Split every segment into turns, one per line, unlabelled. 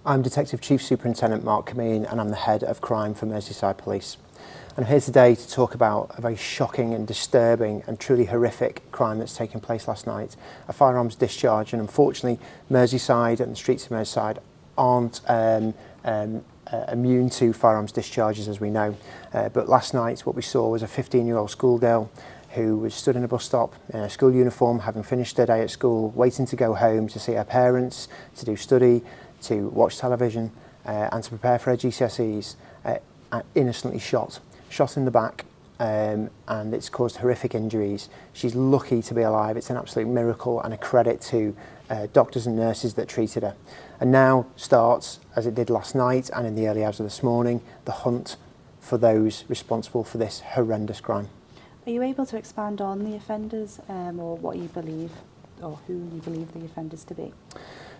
I'm Detective Chief Superintendent Mark Kameen and I'm the head of crime for Merseyside Police. I'm here today to talk about a very shocking and disturbing and truly horrific crime that's taken place last night, a firearms discharge, and unfortunately Merseyside and the streets of Merseyside aren't immune to firearms discharges, as we know. But last night what we saw was a 15-year-old schoolgirl who was stood in a bus stop in a school uniform, having finished her day at school, waiting to go home to see her parents, to do study, to watch television and to prepare for her GCSEs, innocently shot in the back, and it's caused horrific injuries. She's lucky to be alive. It's an absolute miracle and a credit to doctors and nurses that treated her. And now starts, as it did last night and in the early hours of this morning, the hunt for those responsible for this horrendous crime.
Are you able to expand on the offenders or what you believe or who you believe the offenders to be?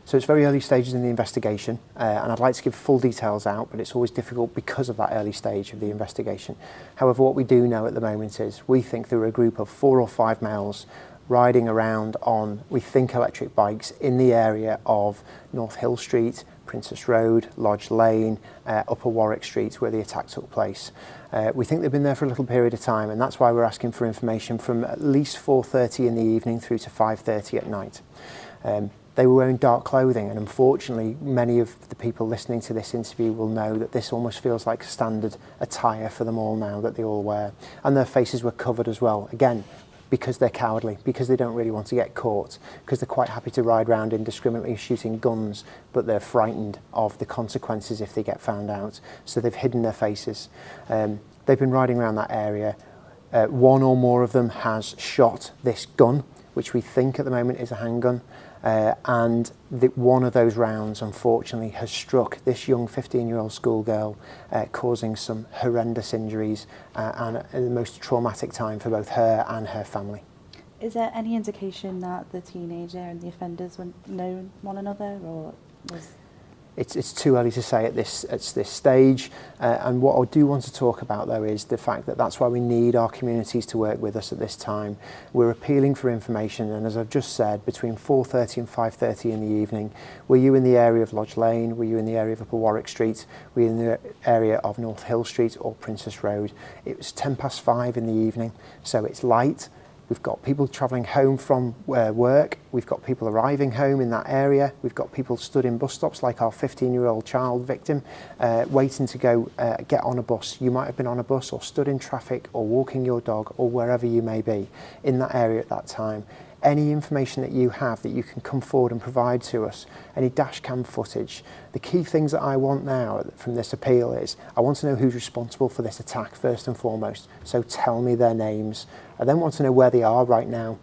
So it's very early stages in the investigation, and I'd like to give full details out, but it's always difficult because of that early stage of the investigation. However, what we do know at the moment is we think there were a group of 4 or 5 males riding around on, we think, electric bikes in the area of North Hill Street, Princess Road, Lodge Lane, Upper Warwick Street, where the attack took place. We think they've been there for a little period of time, and that's why we're asking for information from at least 4:30 in the evening through to 5:30 at night. They were wearing dark clothing, and unfortunately many of the people listening to this interview will know that this almost feels like standard attire for them all now that they all wear. And their faces were covered as well, again, because they're cowardly, because they don't really want to get caught, because they're quite happy to ride around indiscriminately shooting guns, but they're frightened of the consequences if they get found out. So they've hidden their faces. They've been riding around that area. One or more of them has shot this gun, which we think at the moment is a handgun. And one of those rounds, unfortunately, has struck this young 15-year-old schoolgirl, causing some horrendous injuries and the most traumatic time for both her and her family.
Is there any indication that the teenager and the offenders know one another, or was...
It's too early to say at this stage, and what I do want to talk about though is the fact that that's why we need our communities to work with us at this time. We're appealing for information, and as I've just said, between 4:30 and 5:30 in the evening, were you in the area of Lodge Lane, were you in the area of Upper Warwick Street, were you in the area of North Hill Street or Princess Road? It was 5:10 in the evening, so it's light. We've got people travelling home from work, we've got people arriving home in that area, we've got people stood in bus stops like our 15-year-old child victim, waiting to go get on a bus. You might have been on a bus or stood in traffic or walking your dog or wherever you may be in that area at that time. Any information that you have that you can come forward and provide to us, any dash cam footage. The key things that I want now from this appeal is I want to know who's responsible for this attack first and foremost, so tell me their names. I then want to know where they are right now.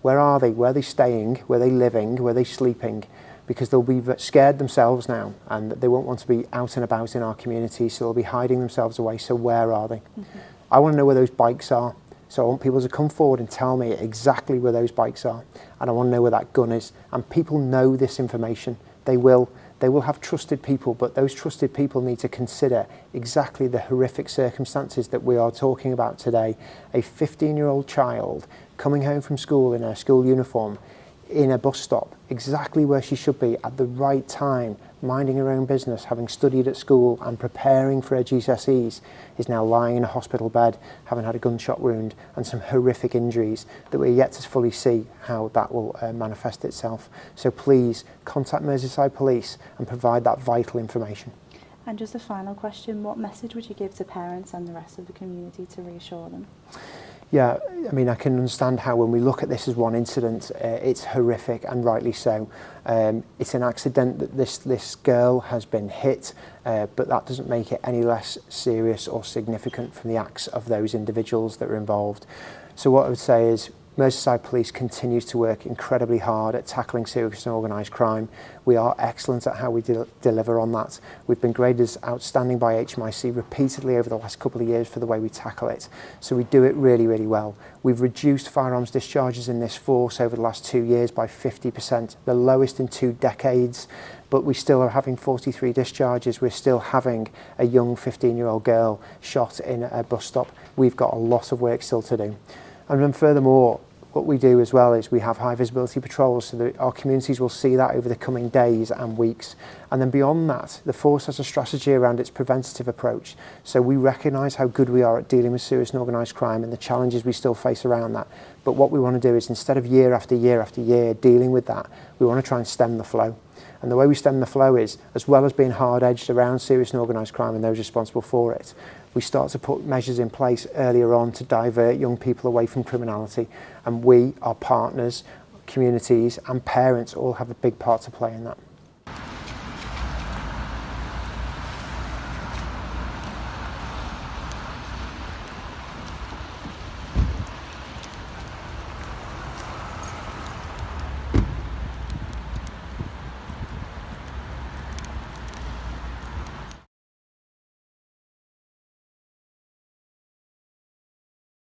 Where are they? Where are they staying? Where are they living? Where are they sleeping? Because they'll be scared themselves now and they won't want to be out and about in our community, so they'll be hiding themselves away. So where are they? Mm-hmm. I want to know where those bikes are. So I want people to come forward and tell me exactly where those bikes are, and I want to know where that gun is. And people know this information. They will have trusted people, but those trusted people need to consider exactly the horrific circumstances that we are talking about today. A 15-year-old child coming home from school in her school uniform, in a bus stop, exactly where she should be at the right time, minding her own business, having studied at school and preparing for her GCSEs, is now lying in a hospital bed, having had a gunshot wound and some horrific injuries that we're yet to fully see how that will manifest itself. So please contact Merseyside Police and provide that vital information.
And just a final question, what message would you give to parents and the rest of the community to reassure them?
Yeah, I mean, I can understand how when we look at this as one incident, it's horrific, and rightly so. It's an accident that this girl has been hit, but that doesn't make it any less serious or significant from the acts of those individuals that are involved. So what I would say is Merseyside Police continues to work incredibly hard at tackling serious and organised crime. We are excellent at how we deliver on that. We've been graded as outstanding by HMIC repeatedly over the last couple of years for the way we tackle it. So we do it really, really well. We've reduced firearms discharges in this force over the last 2 years by 50%, the lowest in 2 decades. But we still are having 43 discharges. We're still having a young 15-year-old girl shot in a bus stop. We've got a lot of work still to do. And then furthermore, What we do as well is we have high visibility patrols so that our communities will see that over the coming days and weeks. And then beyond that, the force has a strategy around its preventative approach. So we recognise how good we are at dealing with serious and organised crime and the challenges we still face around that. But what we want to do is, instead of year after year after year dealing with that, we want to try and stem the flow. And the way we stem the flow is, as well as being hard-edged around serious and organised crime and those responsible for it, we start to put measures in place earlier on to divert young people away from criminality. And we, our partners, communities and parents all have a big part to play in that.